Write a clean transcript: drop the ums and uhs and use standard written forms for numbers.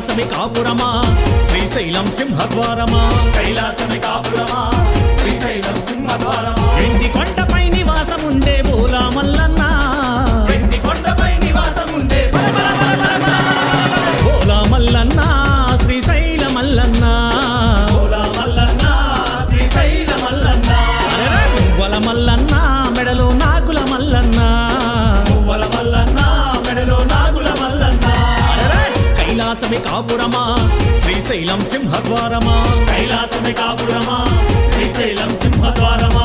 కైలాసమే కాపురమా శ్రీశైలం సింహద్వారమా కైలాసమే కాపురమా శ్రీశైలం సింహద్వారమా వెండి కొండపై నివాసముండే బోలా మల్లన్న వెండి కొండపై నివాసముండే బోలా మల్లన్న శ్రీశైల మల్లన్న బోలా మల్లన్న శ్రీశైల మల్లన్న మువ్వల మల్లన్న మెడలో నాగుల మల్లన్న మువ్వల మల్లన్న మెడలో నాగుల మల్లన్న కైలాసమే కాపురమా శ్రీశైలం సింహద్వారమా కైలాసమే కాపురమా శ్రీశైలం సింహద్వారమా